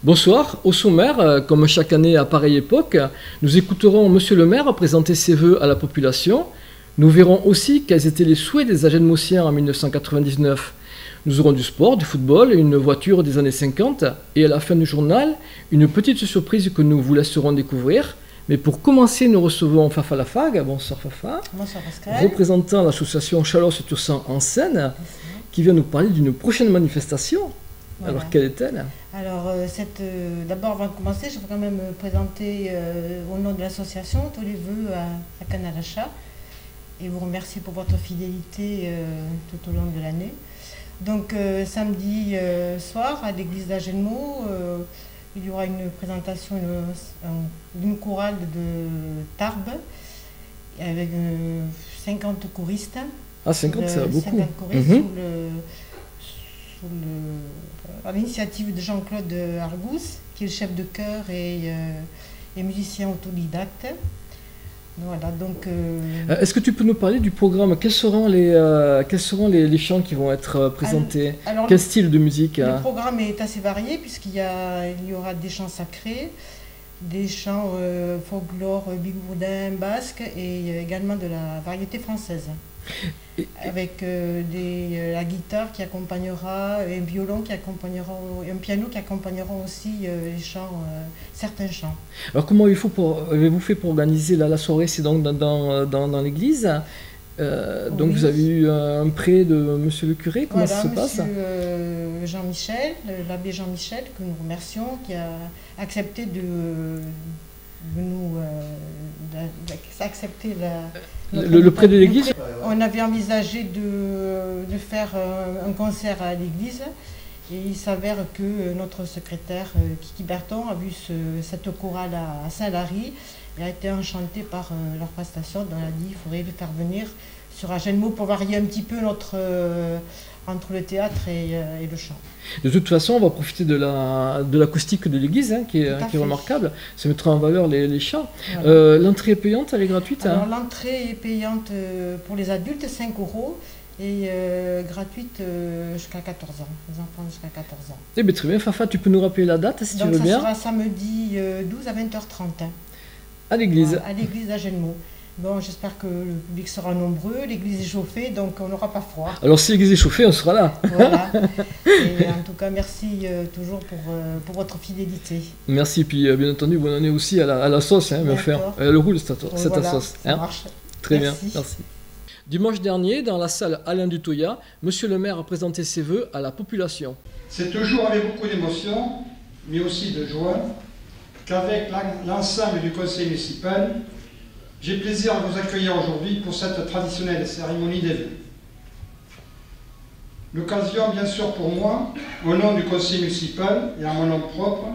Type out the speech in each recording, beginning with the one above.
Bonsoir, au sommaire, comme chaque année à pareille époque, nous écouterons Monsieur le maire présenter ses vœux à la population. Nous verrons aussi quels étaient les souhaits des Agenmosiens en 1999. Nous aurons du sport, du football, une voiture des années 50 et à la fin du journal, une petite surprise que nous vous laisserons découvrir. Mais pour commencer, nous recevons Fafa Lafag. Bonsoir Fafa. Bonsoir Pascal. Représentant l'association Chalosse-Tursan en Seine, qui vient nous parler d'une prochaine manifestation. Voilà. Alors, quelle est-elle? Alors, d'abord, avant de commencer, je vais quand même me présenter au nom de l'association tous les vœux à Canal Achat et vous remercier pour votre fidélité tout au long de l'année. Donc, samedi soir, à l'église d'Agenmo, il y aura une présentation d'une chorale de Tarbes avec 50 choristes. Ah, 50, c'est beaucoup. 50 choristes à l'initiative de Jean-Claude Argous, qui est le chef de chœur et musicien autodidacte. Voilà, donc, est-ce que tu peux nous parler du programme? Quels seront les chants qui vont être présentés? Alors, quel style de musique? Le programme est assez varié puisqu'il y aura des chants sacrés, des chants folklore bigourdin, basque et également de la variété française. Avec la guitare qui accompagnera, un violon qui accompagnera, un piano qui accompagnera aussi les chants, certains chants. Alors comment avez-vous fait pour organiser la soirée? C'est donc dans l'église. Donc vous avez eu un prêt de monsieur le curé, comment ça se passe? Jean-Michel, l'abbé Jean-Michel, que nous remercions, qui a accepté le prêt de l'église. On avait envisagé de faire un concert à l'église et il s'avère que notre secrétaire Kiki Berton a vu cette chorale à Saint-Lary et a été enchanté par leur prestation. Donc elle a dit qu'il faudrait le faire venir sur Agenmo pour varier un petit peu entre le théâtre et le chant. De toute façon, on va profiter de l'acoustique de l'église, qui est remarquable. Ça mettra en valeur les chants. Voilà. L'entrée est payante, elle est gratuite? Alors l'entrée est payante pour les adultes, 5 € et gratuite jusqu'à 14 ans, les enfants jusqu'à 14 ans. Eh bien, très bien, Fafa, tu peux nous rappeler la date si tu veux bien? Donc ça sera samedi 12 à 20h30. À l'église? Voilà, à l'église d'Agenmo. Bon, j'espère que le public sera nombreux, l'église est chauffée, donc on n'aura pas froid. Alors si l'église est chauffée, on sera là. Voilà. Et en tout cas, merci toujours pour votre fidélité. Merci, et puis bien entendu, bonne année aussi à la sauce, bien faire. Le roule cette sauce. Ça marche. Très bien, merci. Dimanche dernier, dans la salle Alain Dutoya, monsieur le maire a présenté ses vœux à la population. C'est toujours avec beaucoup d'émotion, mais aussi de joie, qu'avec l'ensemble du conseil municipal, j'ai plaisir à vous accueillir aujourd'hui pour cette traditionnelle cérémonie des vœux. L'occasion, bien sûr, pour moi, au nom du conseil municipal et à mon nom propre,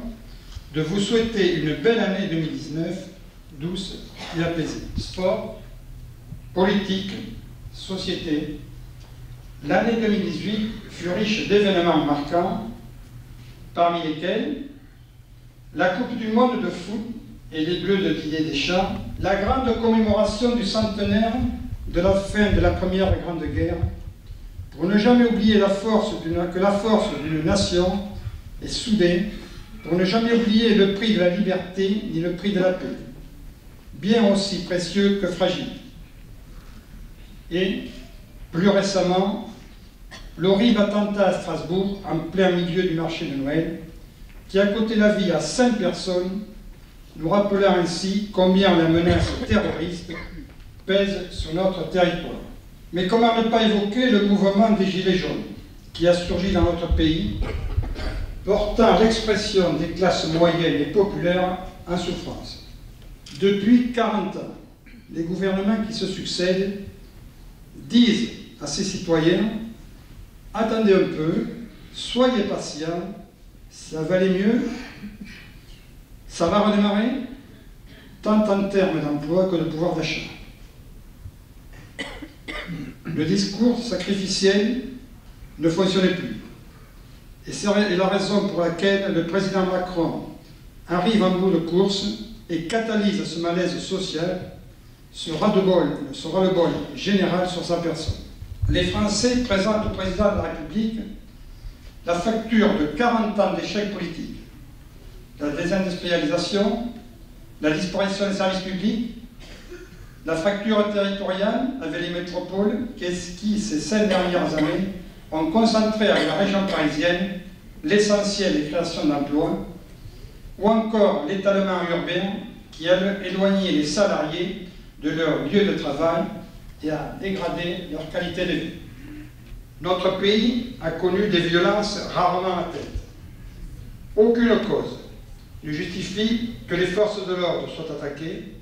de vous souhaiter une belle année 2019, douce et apaisée. Sport, politique, société. L'année 2018 fut riche d'événements marquants, parmi lesquels la Coupe du monde de foot et les Bleus de Didier Deschamps, la grande commémoration du centenaire de la fin de la Première Grande Guerre, pour ne jamais oublier que la force d'une nation est soudée, pour ne jamais oublier le prix de la liberté ni le prix de la paix, bien aussi précieux que fragile. Et, plus récemment, l'horrible attentat à Strasbourg, en plein milieu du marché de Noël, qui a coûté la vie à 5 personnes, nous rappelant ainsi combien la menace terroriste pèse sur notre territoire. Mais comment ne pas évoquer le mouvement des Gilets jaunes, qui a surgi dans notre pays, portant l'expression des classes moyennes et populaires en souffrance. Depuis 40 ans, les gouvernements qui se succèdent disent à ces citoyens « Attendez un peu, soyez patients, ça va aller mieux, ça va redémarrer, tant en termes d'emploi que de pouvoir d'achat. » Le discours sacrificiel ne fonctionnait plus. Et c'est la raison pour laquelle le président Macron arrive en bout de course et catalyse ce malaise social, ce ras-le-bol général sur sa personne. Les Français présentent au président de la République la facture de 40 ans d'échec politique. la désindustrialisation, la disparition des services publics, la fracture territoriale avec les métropoles qui, ces 5 dernières années, ont concentré avec la région parisienne l'essentiel des créations d'emplois, ou encore l'étalement urbain qui a éloigné les salariés de leur lieu de travail et a dégradé leur qualité de vie. Notre pays a connu des violences rarement atteintes. Aucune cause ne justifie que les forces de l'ordre soient attaquées,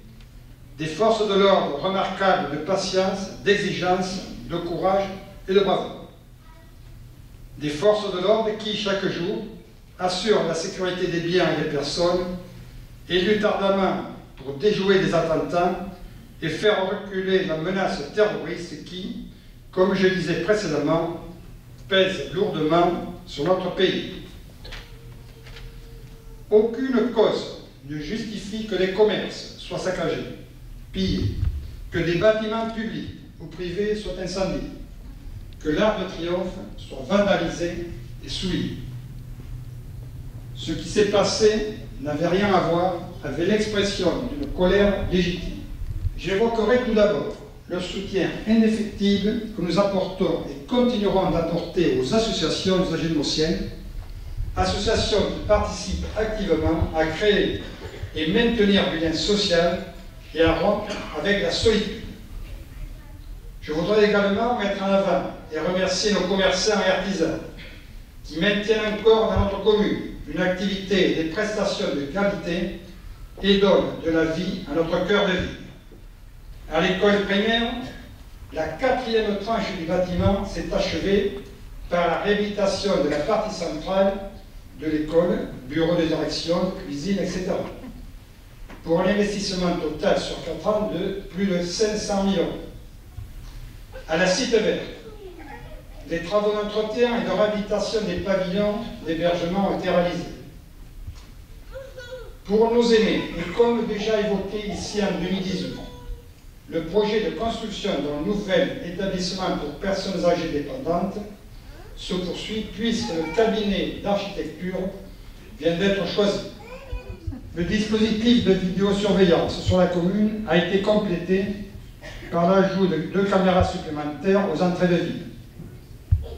des forces de l'ordre remarquables de patience, d'exigence, de courage et de bravoure. Des forces de l'ordre qui, chaque jour, assurent la sécurité des biens et des personnes et luttent ardemment pour déjouer des attentats et faire reculer la menace terroriste qui, comme je disais précédemment, pèse lourdement sur notre pays. Aucune cause ne justifie que les commerces soient saccagés, pillés, que des bâtiments publics ou privés soient incendiés, que l'Arc de Triomphe soit vandalisé et souillé. Ce qui s'est passé n'avait rien à voir avec l'expression d'une colère légitime. J'évoquerai tout d'abord le soutien indéfectible que nous apportons et continuerons d'apporter aux associations des Agenmosiennes, associations qui participent activement à créer et maintenir du lien social et à rompre avec la solitude. Je voudrais également mettre en avant et remercier nos commerçants et artisans qui maintiennent encore dans notre commune une activité et des prestations de qualité et donnent de la vie à notre cœur de ville. À l'école primaire, la 4e tranche du bâtiment s'est achevée par la réhabilitation de la partie centrale de l'école, bureau de direction, cuisine, etc. pour un investissement total sur 4 ans de plus de 500 000 €. À la Cité Verte, les travaux d'entretien et de réhabilitation des pavillons d'hébergement ont été réalisés. Pour nos aînés, et comme déjà évoqué ici en 2018, le projet de construction d'un nouvel établissement pour personnes âgées dépendantes se poursuit puisque le cabinet d'architecture vient d'être choisi. Le dispositif de vidéosurveillance sur la commune a été complété par l'ajout de 2 caméras supplémentaires aux entrées de ville.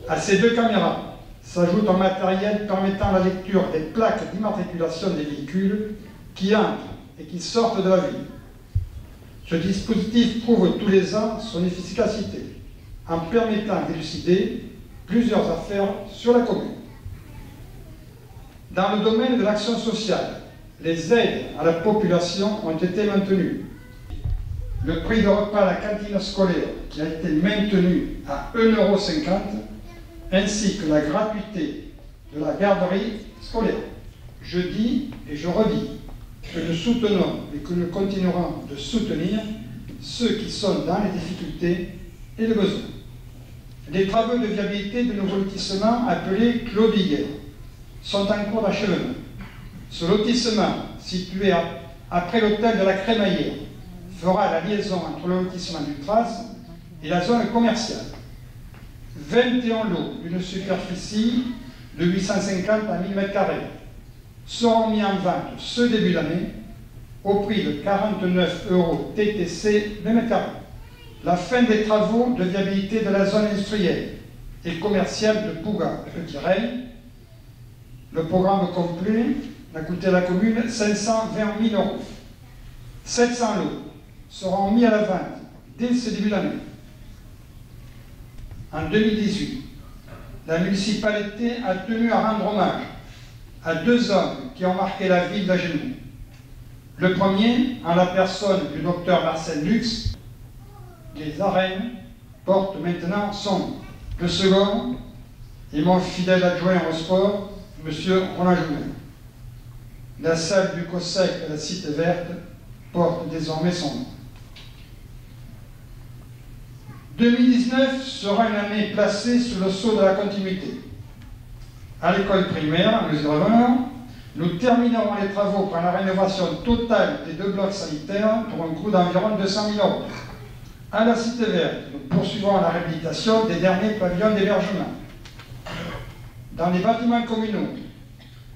À ces 2 caméras s'ajoute un matériel permettant la lecture des plaques d'immatriculation des véhicules qui entrent et qui sortent de la ville. Ce dispositif prouve tous les ans son efficacité en permettant d'élucider plusieurs affaires sur la commune. Dans le domaine de l'action sociale, les aides à la population ont été maintenues. Le prix de repas à la cantine scolaire qui a été maintenu à 1,50 €, ainsi que la gratuité de la garderie scolaire. Je dis et je redis que nous soutenons et que nous continuerons de soutenir ceux qui sont dans les difficultés et les besoins. Les travaux de viabilité de nouveau lotissement appelé Claudillère sont en cours d'achèvement. Ce lotissement, situé après l'hôtel de la Crémaillère, fera la liaison entre le lotissement du Tras et la zone commerciale. 21 lots d'une superficie de 850 à 1000 m² seront mis en vente ce début d'année au prix de 49 € TTC le m². La fin des travaux de viabilité de la zone industrielle et commerciale de Pouga et Petit-Reil. Le programme complet a coûté à la commune 520 000 €. 700 lots seront mis à la vente dès ce début d'année. En 2018, la municipalité a tenu à rendre hommage à 2 hommes qui ont marqué la vie de l'Agenmou. Le premier, en la personne du docteur Marcel Lux, les arènes portent maintenant son nom. Le second est mon fidèle adjoint au sport, M. Roland Joumet. La salle du COSEC de la Cité Verte porte désormais son nom. 2019 sera une année placée sous le sceau de la continuité. À l'école primaire, nous y revenons, nous terminerons les travaux par la rénovation totale des 2 blocs sanitaires pour un coût d'environ 200 000 €. À la Cité Verte, nous poursuivrons la réhabilitation des derniers pavillons d'hébergement. Dans les bâtiments communaux,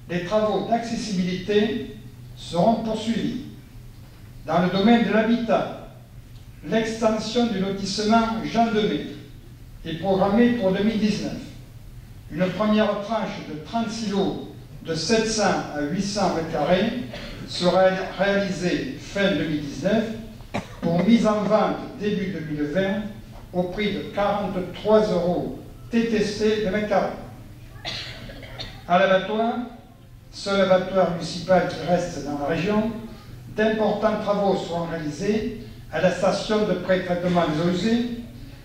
les travaux d'accessibilité seront poursuivis. Dans le domaine de l'habitat, l'extension du lotissement Jean Demey est programmée pour 2019. Une première tranche de 36 lots de 700 à 800 m² sera réalisée fin 2019 pour mise en vente début 2020 au prix de 43 € TTC de mètre carré. À l'abattoir, seul abattoir municipal qui reste dans la région, d'importants travaux seront réalisés à la station de pré-traitement des eaux usées,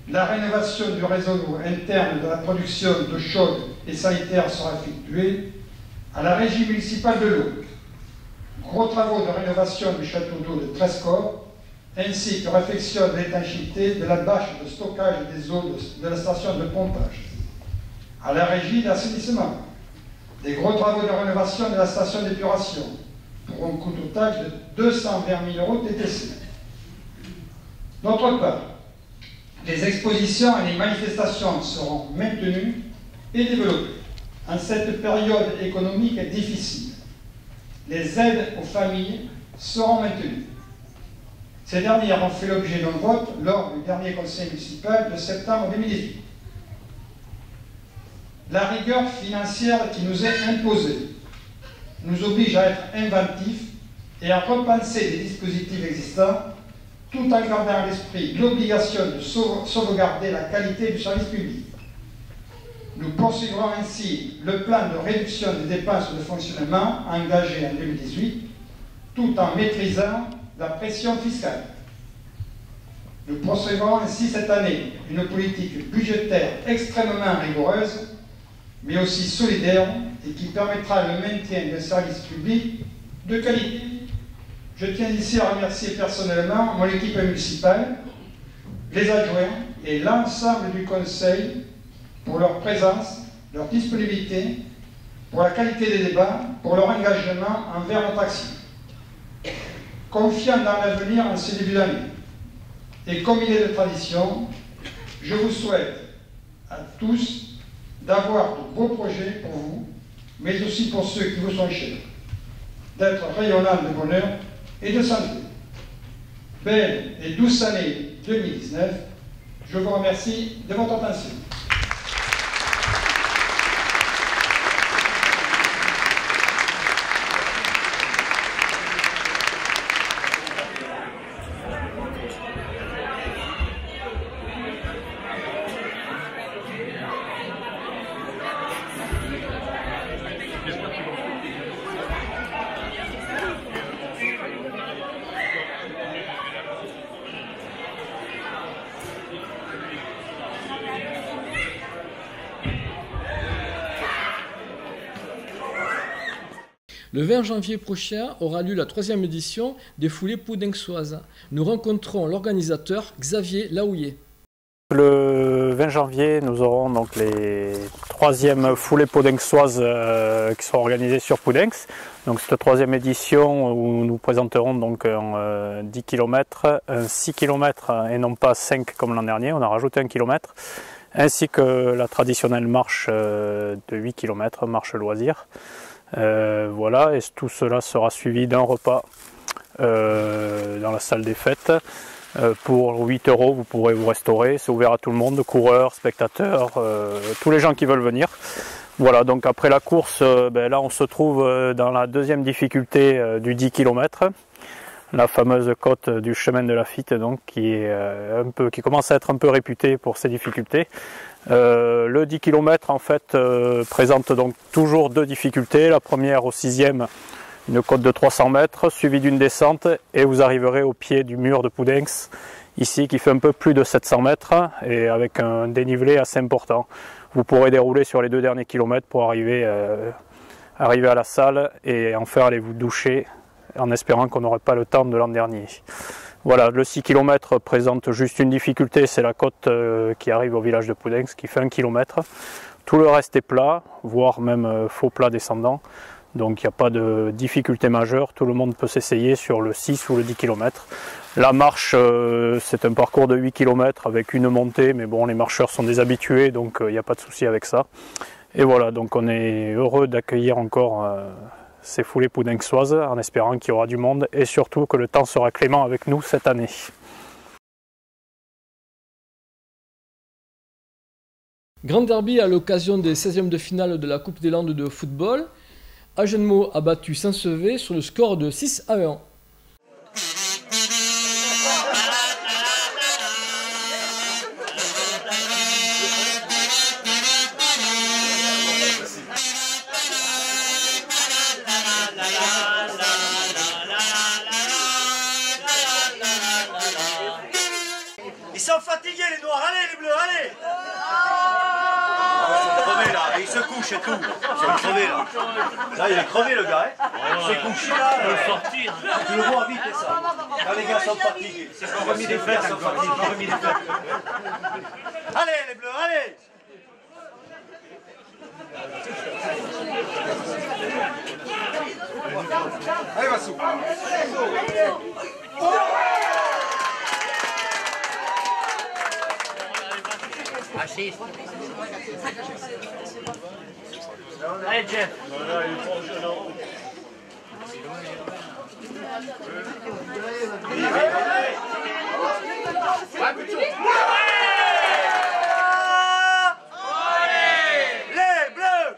la rénovation du réseau interne de la production d'eau chaude et sanitaire sera effectuée, à la régie municipale de l'eau. Gros travaux de rénovation du château d'eau de Trescorps, ainsi que réfection de l'étanchéité de la bâche de stockage des eaux de la station de pompage. À la régie d'assainissement, des gros travaux de rénovation de la station d'épuration, pour un coût total de 220 000 € TTC. D'autre part, les expositions et les manifestations seront maintenues et développées en cette période économique difficile. Les aides aux familles seront maintenues. Ces dernières ont fait l'objet d'un vote lors du dernier conseil municipal de septembre 2018. La rigueur financière qui nous est imposée nous oblige à être inventifs et à repenser les dispositifs existants tout en gardant à l'esprit l'obligation de sauvegarder la qualité du service public. Nous poursuivrons ainsi le plan de réduction des dépenses de fonctionnement engagé en 2018 tout en maîtrisant la pression fiscale. Nous poursuivrons ainsi cette année une politique budgétaire extrêmement rigoureuse, mais aussi solidaire et qui permettra le maintien d'un service public de qualité. Je tiens ici à remercier personnellement mon équipe municipale, les adjoints et l'ensemble du conseil pour leur présence, leur disponibilité, pour la qualité des débats, pour leur engagement envers notre action. Confiant dans l'avenir en ce début d'année, et comme il est de tradition, je vous souhaite à tous d'avoir de beaux projets pour vous, mais aussi pour ceux qui vous sont chers, d'être rayonnants de bonheur et de santé. Belle et douce année 2019, je vous remercie de votre attention. Le 20 janvier prochain aura lieu la 3e édition des Foulées Poudinxoises. Nous rencontrons l'organisateur Xavier Laouillet. Le 20 janvier, nous aurons donc les 3e Foulées Poudinxoises qui seront organisées sur Poudinx. Donc cette 3e édition où nous présenterons donc un 10 km, un 6 km et non pas 5 comme l'an dernier, on a rajouté 1 km, ainsi que la traditionnelle marche de 8 km, marche loisir. Voilà, et tout cela sera suivi d'un repas dans la salle des fêtes. Pour 8 €, vous pourrez vous restaurer, c'est ouvert à tout le monde, coureurs, spectateurs, tous les gens qui veulent venir. Voilà, donc après la course, là on se trouve dans la 2e difficulté du 10 km, la fameuse côte du chemin de Lafitte, donc qui commence à être un peu réputée pour ses difficultés. Le 10 km en fait présente donc toujours 2 difficultés. La première au 6e, une côte de 300 mètres suivie d'une descente et vous arriverez au pied du mur de Poudinx, ici qui fait un peu plus de 700 mètres et avec un dénivelé assez important. Vous pourrez dérouler sur les 2 derniers kilomètres pour arriver à la salle et enfin aller vous doucher en espérant qu'on n'aurait pas le temps de l'an dernier. Voilà, le 6 km présente juste une difficulté, c'est la côte qui arrive au village de Poudinx qui fait 1 km. Tout le reste est plat, voire même faux plat descendant. Donc il n'y a pas de difficulté majeure, tout le monde peut s'essayer sur le 6 ou le 10 km. La marche, c'est un parcours de 8 km avec une montée, mais bon, les marcheurs sont des habitués, donc il n'y a pas de souci avec ça. Et voilà, donc on est heureux d'accueillir encore ces foulées poudinxoises en espérant qu'il y aura du monde et surtout que le temps sera clément avec nous cette année. Grand derby à l'occasion des 16e de finale de la Coupe des Landes de football. Agenmo a battu Saint-Sevé sur le score de 6-1. Ils sont fatigués les noirs, allez les bleus, allez! Ils sont crevés là, et ils se couchent et tout. Ils sont crevés là. Là il est crevé le gars, hein. Il s'est couché là. Il faut sortir. Tu le vois vite ça. Là les gars sont fatigués. C'est pas remis des fêtes, sont fatigués, pas remis des fêtes. Allez les bleus, allez! Allez Vassou! Allez Jeff. Les bleus!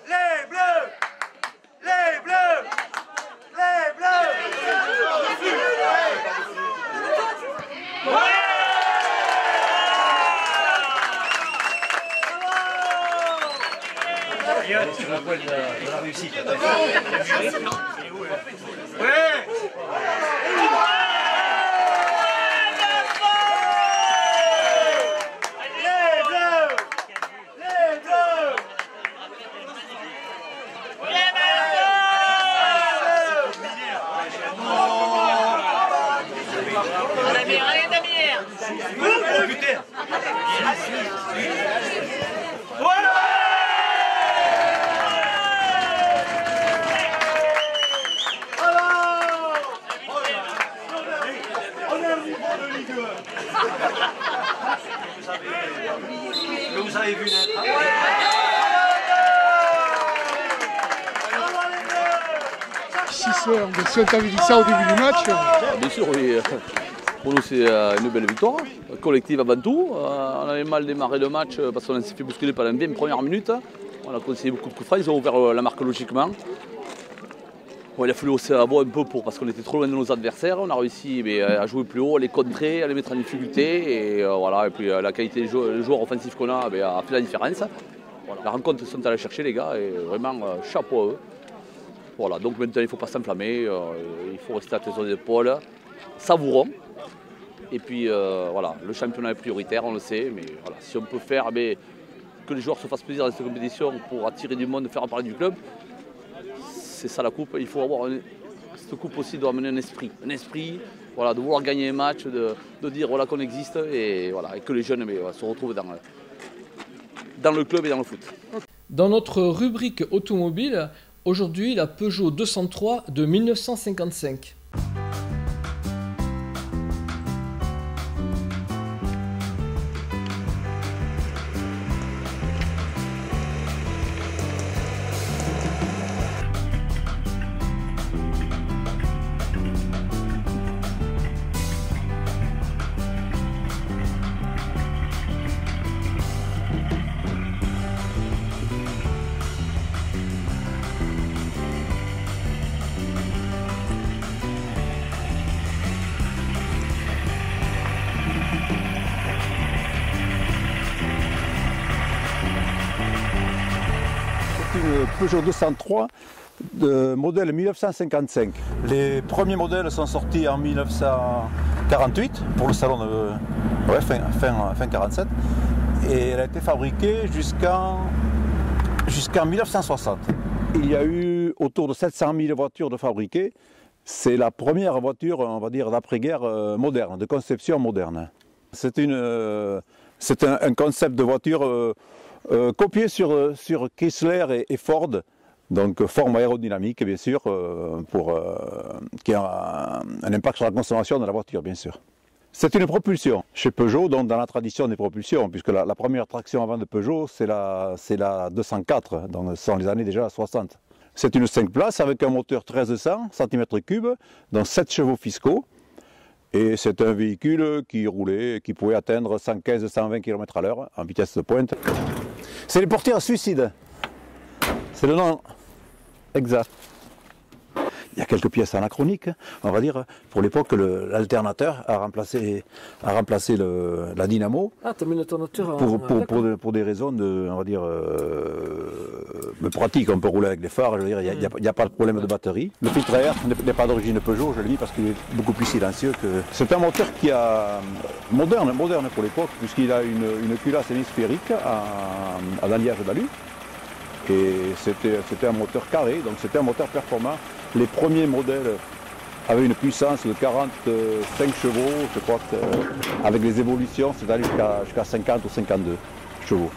Les bleus! Les bleus! Les bleus! C'est la poêle de la réussite. Que vous avez vu naître. 6 heures, si on t'avait dit ça au début du match. Bien sûr, oui. Pour nous, c'est une belle victoire, collective avant tout. On avait mal démarré le match parce qu'on s'est fait bousculer pendant 20 premières minutes. On a concédé beaucoup de coups francs, ils ont ouvert la marque logiquement. Bon, il a fallu hausser la voix un peu parce qu'on était trop loin de nos adversaires. On a réussi à jouer plus haut, à les contrer, à les mettre en difficulté. Et, voilà. Et puis la qualité des joueurs offensifs qu'on a fait la différence. Voilà. La rencontre, ils sont allés chercher les gars et vraiment chapeau à eux. Voilà. Donc maintenant, il ne faut pas s'enflammer, il faut rester à tes épaules, savourons. Et puis voilà, le championnat est prioritaire, on le sait, mais voilà, si on peut faire que les joueurs se fassent plaisir dans cette compétition pour attirer du monde, faire parler du club, c'est ça la coupe. Il faut avoir cette coupe aussi doit amener un esprit, voilà, de vouloir gagner un match, de dire voilà qu'on existe et voilà et que les jeunes se retrouvent dans le club et dans le foot. Dans notre rubrique automobile, aujourd'hui la Peugeot 203 de 1955. Une Peugeot 203 de modèle 1955. Les premiers modèles sont sortis en 1948 pour le salon de fin 47 et elle a été fabriquée jusqu'en 1960. Il y a eu autour de 700 000 voitures de fabriquées. C'est la première voiture, on va dire, d'après-guerre moderne, de conception moderne. C'est un concept de voiture copié sur Chrysler et Ford, donc forme aérodynamique bien sûr, qui a un impact sur la consommation de la voiture bien sûr. C'est une propulsion. Chez Peugeot, donc dans la tradition des propulsions, puisque la première traction avant de Peugeot, c'est la 204, donc ce sont les années déjà 60. C'est une 5 places avec un moteur 1300 cm3, donc 7 chevaux fiscaux. Et c'est un véhicule qui roulait, qui pouvait atteindre 115-120 km/h en vitesse de pointe. C'est les portières suicides. C'est le nom exact. Il y a quelques pièces anachroniques, on va dire. Pour l'époque, l'alternateur a remplacé la dynamo. Ah, tu as mis l'alternateur pour des raisons on va dire, pratiques. On peut rouler avec des phares, je veux dire, il n'y a pas de problème de batterie. Le filtre à air n'est pas d'origine Peugeot, je le dis, parce qu'il est beaucoup plus silencieux que... C'est un moteur qui a moderne pour l'époque, puisqu'il a une culasse hémisphérique en alliage d'alu. Et c'était un moteur carré, donc c'était un moteur performant. Les premiers modèles avaient une puissance de 45 chevaux, je crois qu'avec les évolutions, c'est allé jusqu'à 50 ou 52 chevaux.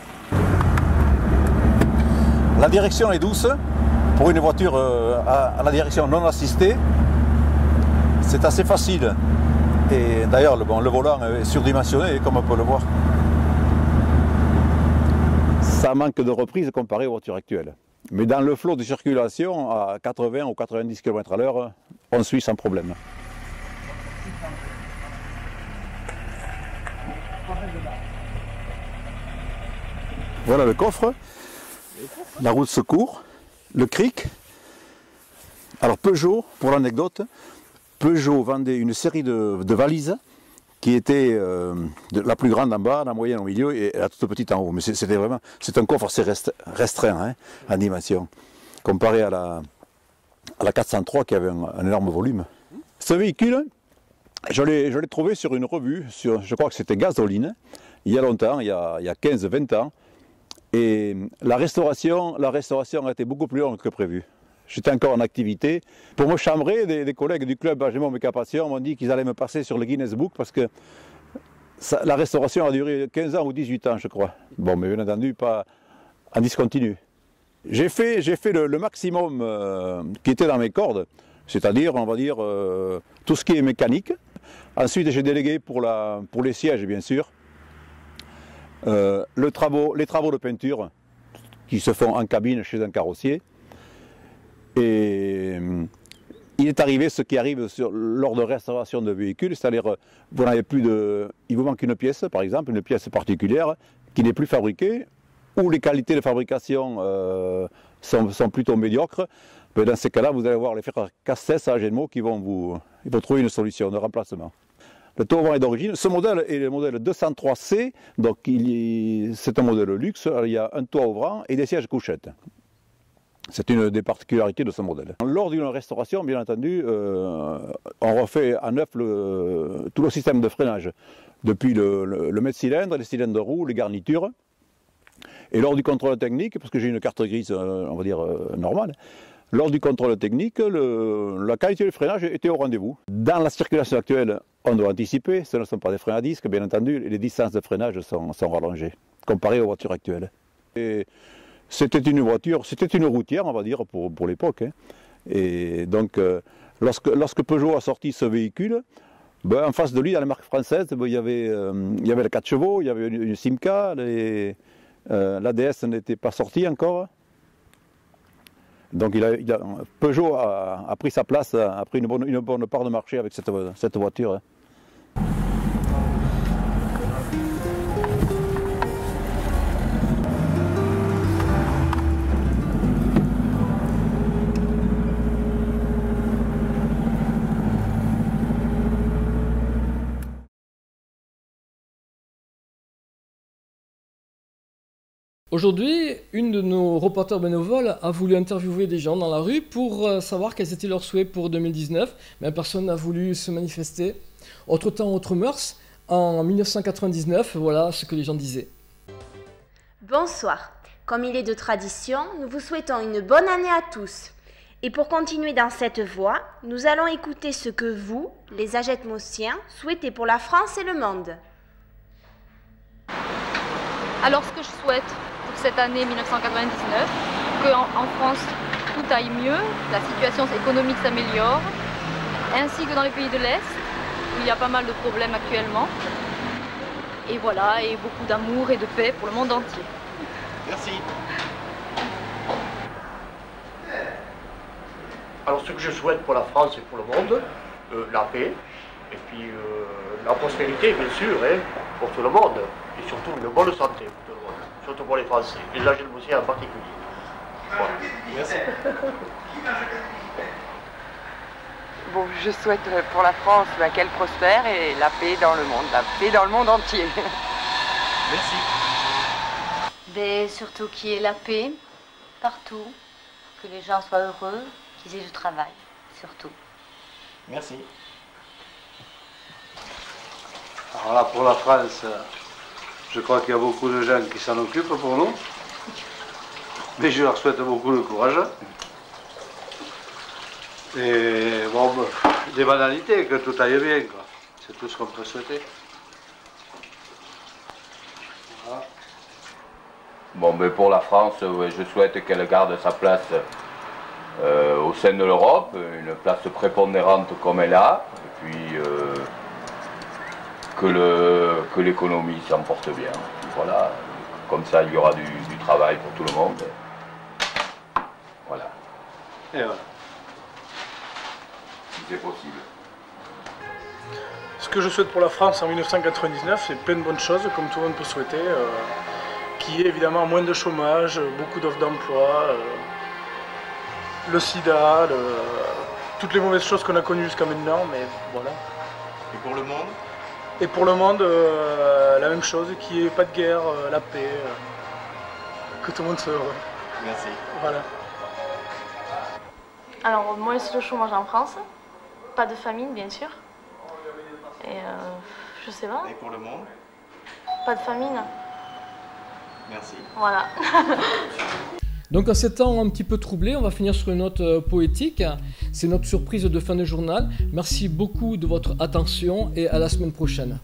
La direction est douce. Pour une voiture à la direction non assistée, c'est assez facile. Et d'ailleurs, le volant est surdimensionné, comme on peut le voir. Ça manque de reprise comparé aux voitures actuelles. Mais dans le flot de circulation, à 80 ou 90 km/h, on suit sans problème. Voilà le coffre, la roue de secours, le cric. Alors Peugeot, pour l'anecdote, Peugeot vendait une série de valises qui était la plus grande en bas, la moyenne au milieu et la toute petite en haut. Mais c'est un coffre assez restreint en dimension, comparé à la 403 qui avait un énorme volume. Ce véhicule, je l'ai trouvé sur une revue, je crois que c'était Gasoline, il y a longtemps, il y a 15-20 ans. Et la restauration a été beaucoup plus longue que prévu. J'étais encore en activité. Pour me chambrer, des collègues du club Agémont Méca-Passion m'ont dit qu'ils allaient me passer sur le Guinness Book parce que la restauration a duré 15 ans ou 18 ans, je crois. Bon, mais bien entendu, pas en discontinu. J'ai fait le maximum qui était dans mes cordes, c'est-à-dire, on va dire, tout ce qui est mécanique. Ensuite, j'ai délégué pour les sièges, bien sûr, les travaux de peinture qui se font en cabine chez un carrossier. Et il est arrivé ce qui arrive lors de restauration de véhicules, c'est-à-dire il vous manque une pièce, par exemple, une pièce particulière qui n'est plus fabriquée, ou les qualités de fabrication sont plutôt médiocres. Mais dans ces cas-là, vous allez voir les frères Cassès à Agémont qui vont trouver une solution de remplacement. Le tour avant est d'origine. Ce modèle est le modèle 203C, donc c'est un modèle luxe. Il y a un toit ouvrant et des sièges couchettes. C'est une des particularités de ce modèle. Lors d'une restauration, bien entendu, on refait à neuf tout le système de freinage, depuis le mètre-cylindre, les cylindres de roue, les garnitures. Et lors du contrôle technique, parce que j'ai une carte grise, on va dire, normale, lors du contrôle technique, la qualité du freinage était au rendez-vous. Dans la circulation actuelle, on doit anticiper, ce ne sont pas des freins à disque, bien entendu, les distances de freinage sont rallongées, comparées aux voitures actuelles. Et c'était une routière, on va dire, pour l'époque. Hein. Et donc, lorsque Peugeot a sorti ce véhicule, en face de lui, dans les marques françaises, il y avait le 4 chevaux, il y avait une Simca, l'ADS n'était pas sorti encore. Donc Peugeot a pris sa place, a pris une bonne part de marché avec cette voiture. Hein. Aujourd'hui, une de nos reporters bénévoles a voulu interviewer des gens dans la rue pour savoir quels étaient leurs souhaits pour 2019, mais personne n'a voulu se manifester. Autre temps, autre mœurs, en 1999, voilà ce que les gens disaient. Bonsoir. Comme il est de tradition, nous vous souhaitons une bonne année à tous. Et pour continuer dans cette voie, nous allons écouter ce que vous, les Agémotiens, souhaitez pour la France et le monde. Alors ce que je souhaite pour cette année 1999, qu'en France tout aille mieux, la situation économique s'améliore, ainsi que dans les pays de l'Est, où il y a pas mal de problèmes actuellement. Et voilà, et beaucoup d'amour et de paix pour le monde entier. Merci. Alors ce que je souhaite pour la France et pour le monde, la paix, et puis la prospérité bien sûr, hein, pour tout le monde, et surtout une bonne santé pour tout le monde, surtout pour les Français, les Agenmosiens en particulier. Voilà. Merci. Bon, je souhaite pour la France qu'elle prospère et la paix dans le monde entier. Merci. Mais surtout qu'il y ait la paix partout, que les gens soient heureux, qu'ils aient du travail, surtout. Merci. Alors là, pour la France, je crois qu'il y a beaucoup de gens qui s'en occupent pour nous. Mais je leur souhaite beaucoup de courage. Et bon, des banalités, que tout aille bien, quoi. C'est tout ce qu'on peut souhaiter. Voilà. Bon, mais pour la France, je souhaite qu'elle garde sa place au sein de l'Europe, une place prépondérante comme elle a, et puis que l'économie s'en porte bien. Voilà, comme ça il y aura du travail pour tout le monde. Voilà. Et voilà. Si c'est possible. Ce que je souhaite pour la France en 1999, c'est plein de bonnes choses, comme tout le monde peut souhaiter, qui est évidemment moins de chômage, beaucoup d'offres d'emploi, le sida, toutes les mauvaises choses qu'on a connues jusqu'à maintenant, mais voilà. Et pour le monde? Et pour le monde, la même chose, qu'il n'y ait pas de guerre, la paix, que tout le monde soit heureux. Merci. Voilà. Alors, moins le chômage en France, pas de famine bien sûr, et je sais pas. Et pour le monde? Pas de famine. Merci. Voilà. Donc en ces temps un petit peu troublés, on va finir sur une note poétique. C'est notre surprise de fin de journal. Merci beaucoup de votre attention et à la semaine prochaine.